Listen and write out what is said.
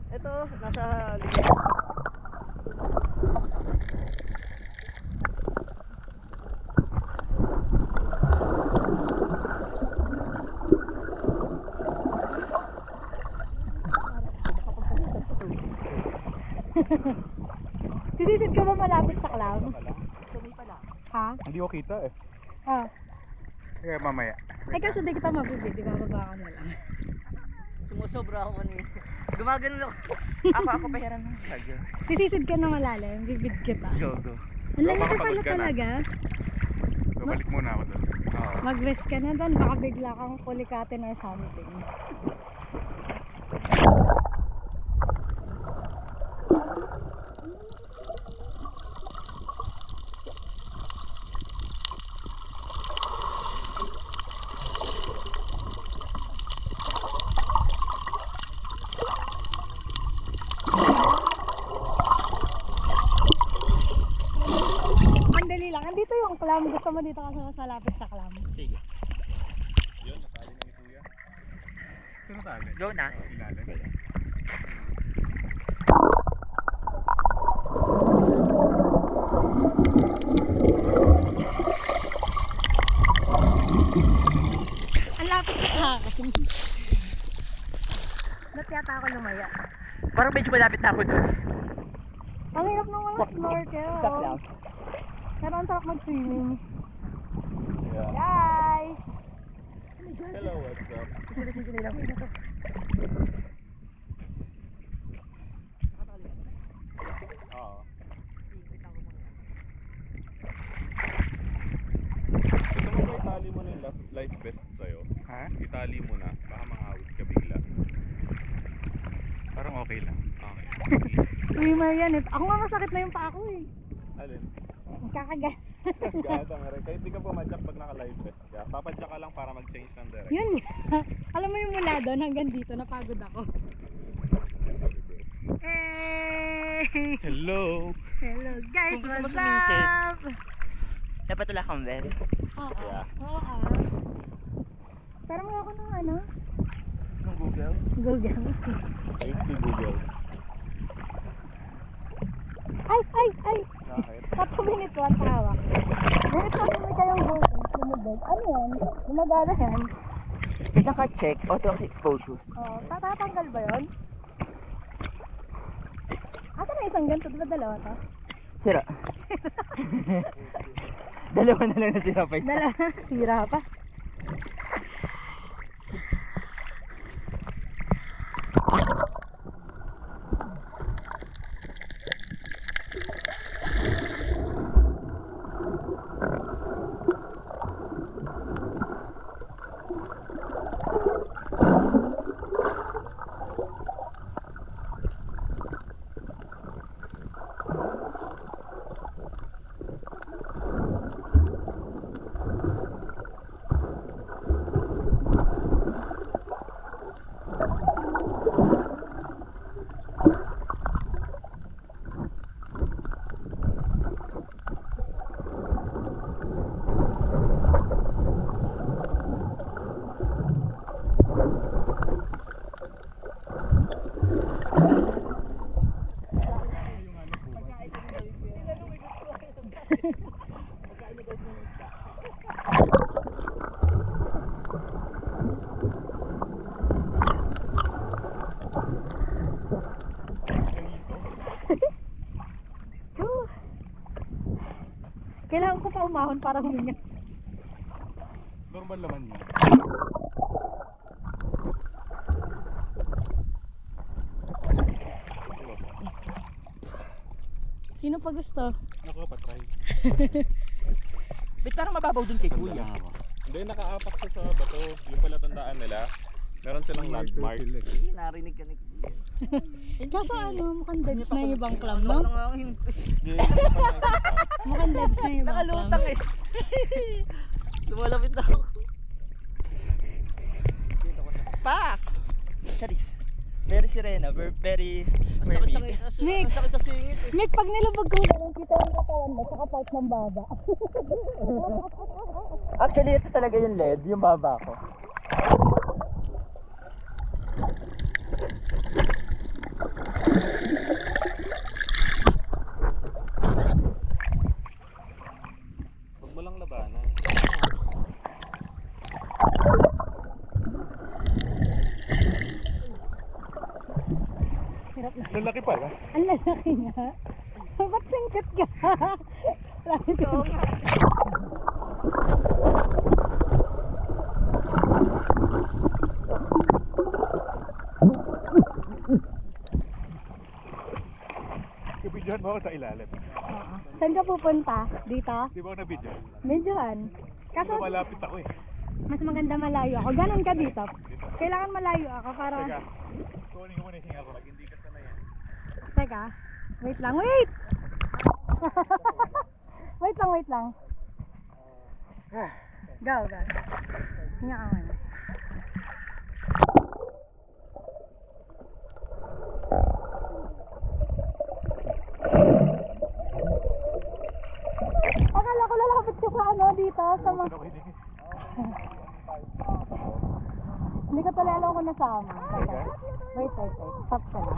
Ito, nasa likod. Sisisid ka ba malapit sa clam? Tuloy pa lang. Ha? Hindi ko kita eh. Ah. Kaya mamaya. Ay kasi di kita mabibig, di ba? Bababa ka na lang. Sumusobra ako kanina. Gumagano ako. Ako pahiram ng radyo. Sisisid ka na malalim, bibig kita. Go, go. Ang laki Baka pala pagod ka na. talaga. Babalik muna ako doon. Oo. Mag-vest ka na doon, baka bigla kang kulikatin or something. Andali lang, andito yung clam. Gusto mo dito ka sa lapit sa clam? Sige. Yun, natali na ni Kuya. Ito natali. Go na. Ilalim. Ang lapit na sa akin. Ba't yata ako lumaya? Parang medyo malapit na ako doon. Ang hirap nung walang snorkel. Stop lang. Pero ang sarap mag-swimming. Yeah. Guys! Hello, what's up? Susulitin ko nila. Oo. Gusto mo ba itali mo na yung life vest sa'yo? Ha? Itali mo na, baka mahawit ka bigla. Parang okay lang. Okay. Swimmer yan eh. Ako nga masakit na yung paa ko eh. Alin? Kakagat. Gata nga rin. Kahit di ka pumadyak pag naka-life vest ka. Papadyak ka lang para mag-change ng direction. Yun. Alam mo yung mula doon hanggang dito, napagod ako. Hey! Hello! Hello guys, Kung gusto mo what's sumisid. up? Dapat wala kang vest. Oo. Yeah. Oo. Pero mo ako ng ano? Ng Google. Google. Safety Google. Ay, ay, ay! Bakit? Tatlong minutes one hawak. Minutes one may kayong Google. Lumubog. Ano yan? Lumagana yan. Pinaka-check, auto exposure. Oo. Tatanggal ba yun? Asa na isang ganito? Diba dalawa to? Sira. Dalawa na lang na sinapay. Dalawa. Sira pa. Kailangan ko pa umahon para huminga. Normal naman yun. Sino pa gusto? Ako, patry. Ba't parang mababaw dun kay Kuya? Hindi, nakaapak siya sa bato. Yung pala tandaan nila. Meron silang landmark. Hindi, narinig ka ni Kuya. Kaso ano, mukhang deads na yung ibang clam, Wala no? nga akong hint. Mukhang deads na yung ibang clam. Nakalutang eh. Lumalapit na ako. Pak! Sorry. Very sirena, very mermaid. Nick! Ang sakit sa singit eh. Mick, pag nilubog kong gano'n, kita yung katawan mo, saka part ng baba. Actually, ito talaga yung lead, yung baba ko. Hirap na. Lalaki pa, ha? Ang lalaki nga. Ba't singkit ka? Oo nga. Kabidyohan mo ako sa ilalim. Oo. Saan ka pupunta? Dito? Di ba ako na-video? Medyohan. Kaso Pero malapit ako eh. mas maganda malayo ako. Ganon ka dito. Kailangan malayo ako para... Teka, kunin ko muna yung hinga ko. Pag hindi ka sanay yan. Teka. Wait lang. Wait! Wait lang, wait lang. Go, go. Hinga ka muna. Akala ko lalapit ka sa ano dito sa mga... Ako hindi. Hindi ko talaga alam kung nasama. Teka. Wait. Stop ka lang.